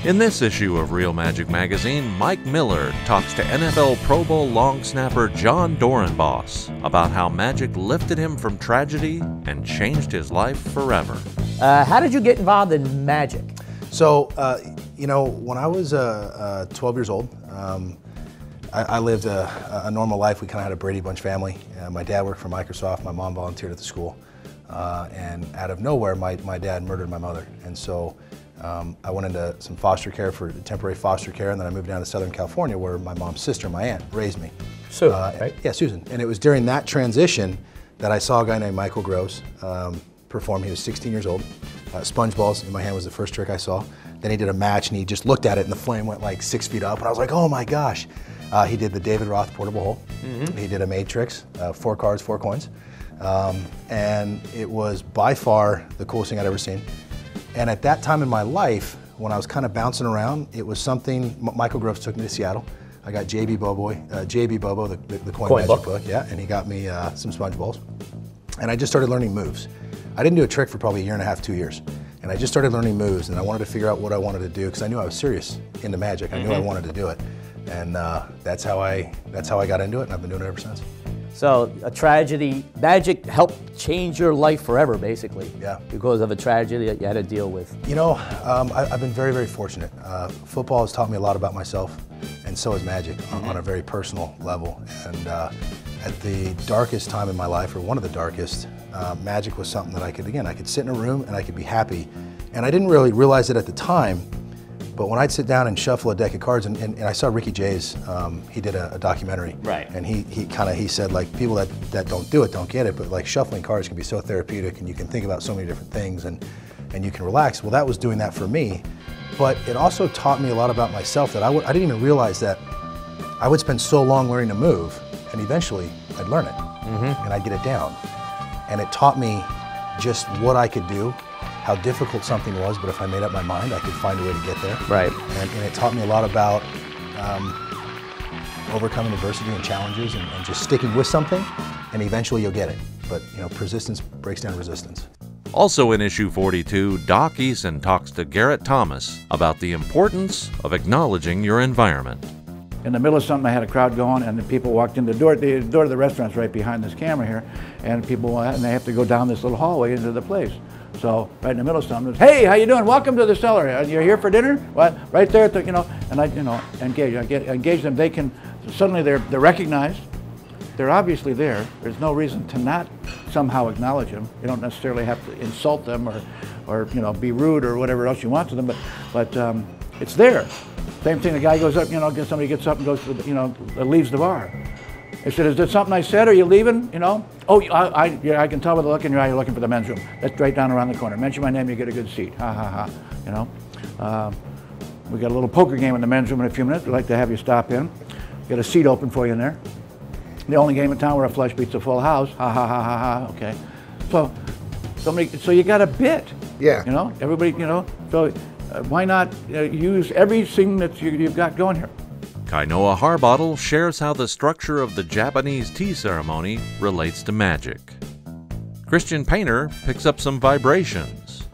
In this issue of Real Magic Magazine, Mike Miller talks to NFL Pro Bowl long snapper John Borenbos about how magic lifted him from tragedy and changed his life forever. How did you get involved in magic? So, when I was 12 years old, I lived a normal life. We kind of had a Brady Bunch family. My dad worked for Microsoft. My mom volunteered at the school. And out of nowhere, my dad murdered my mother. And so I went into some foster care for temporary foster care, and then I moved down to Southern California where my mom's sister, my aunt, raised me. Susan, right? Yeah, Susan. And it was during that transition that I saw a guy named Michael Groves perform. He was 16 years old. Sponge balls in my hand was the first trick I saw. Then he did a match and he just looked at it and the flame went like 6 feet up and I was like, oh my gosh. He did the David Roth portable hole. Mm-hmm. He did a matrix, 4 cards, 4 coins. And it was by far the coolest thing I'd ever seen. And at that time in my life, when I was kind of bouncing around, it was something, Michael Groves took me to Seattle. I got JB Bobo, the coin magic book, yeah, and he got me some sponge balls. And I just started learning moves. I didn't do a trick for probably a year and a half, 2 years. And I just started learning moves and I wanted to figure out what I wanted to do because I knew I was serious into magic. I knew I wanted to do it. And that's how I got into it and I've been doing it ever since. So a tragedy, magic helped change your life forever, basically. Yeah. Because of a tragedy that you had to deal with. You know, I've been very, very fortunate. Football has taught me a lot about myself, and so has magic on a very personal level. And at the darkest time in my life, or one of the darkest, magic was something that I could sit in a room and I could be happy. And I didn't really realize it at the time, but when I'd sit down and shuffle a deck of cards, and I saw Ricky Jay's, he did a documentary. Right. And he said, like, people that don't do it don't get it, but like shuffling cards can be so therapeutic and you can think about so many different things and you can relax. Well, that was doing that for me, but it also taught me a lot about myself that I didn't even realize that I would spend so long learning to move and eventually I'd learn it and I'd get it down. And it taught me just what I could do, how difficult something was, but if I made up my mind, I could find a way to get there. Right. And it taught me a lot about overcoming adversity and challenges and just sticking with something, and eventually you'll get it. But persistence breaks down resistance. Also in issue 42, Doc Eason talks to Garrett Thomas about the importance of acknowledging your environment. In the middle of something, I had a crowd going, and the people walked in the door. The door to the restaurant's right behind this camera here, and they have to go down this little hallway into the place. So right in the middle of something, hey, how you doing? Welcome to the cellar. You're here for dinner? What? Right there at the, and I, engage. I engage them. They can suddenly they're recognized. They're obviously there. There's no reason to not somehow acknowledge them. You don't necessarily have to insult them or be rude or whatever else you want to them, but it's there. Same thing. The guy goes up. Somebody gets up and goes to the, leaves the bar. I said, is there something I said? Are you leaving? Oh, I can tell by the look in your eye you're looking for the men's room. That's right down around the corner. Mention my name, you get a good seat. Ha ha ha. We got a little poker game in the men's room in a few minutes. We'd like to have you stop in. Get a seat open for you in there. The only game in town where a flush beats a full house. Ha ha ha ha ha. Okay. So you got a bit. Yeah. Everybody. So why not use everything that you've got going here? Kainoa Harbottle shares how the structure of the Japanese tea ceremony relates to magic. Christian Painter picks up some vibrations.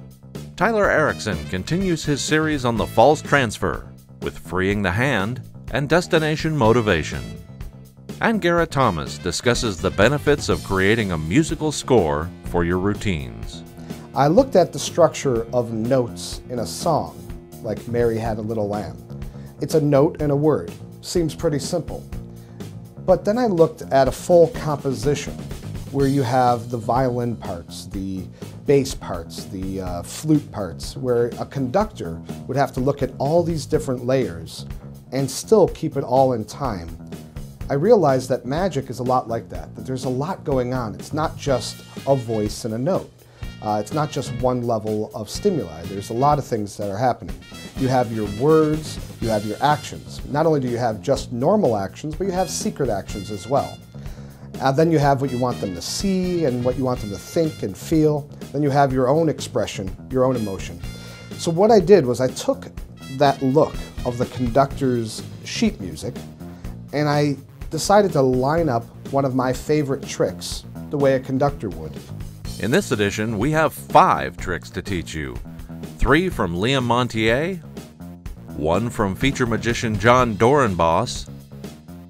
Tyler Erickson continues his series on the false transfer with freeing the hand and destination motivation. And Garrett Thomas discusses the benefits of creating a musical score for your routines. I looked at the structure of notes in a song, like Mary Had a Little Lamb. It's a note and a word. Seems pretty simple. But then I looked at a full composition where you have the violin parts, the bass parts, the flute parts, where a conductor would have to look at all these different layers and still keep it all in time. I realized that magic is a lot like that there's a lot going on. It's not just a voice and a note. It's not just one level of stimuli. There's a lot of things that are happening. You have your words, you have your actions. Not only do you have just normal actions, but you have secret actions as well. Then you have what you want them to see and what you want them to think and feel. Then you have your own expression, your own emotion. So what I did was I took that look of the conductor's sheet music and I decided to line up one of my favorite tricks the way a conductor would. In this edition, we have 5 tricks to teach you. 3 from Liam Montier, one from feature magician John Borenbos,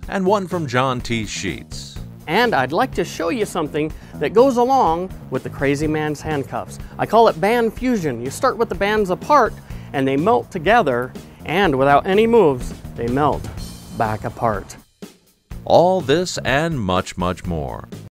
and one from John T. Sheets. And I'd like to show you something that goes along with the crazy man's handcuffs. I call it band fusion. You start with the bands apart and they melt together, and without any moves, they melt back apart. All this and much, much more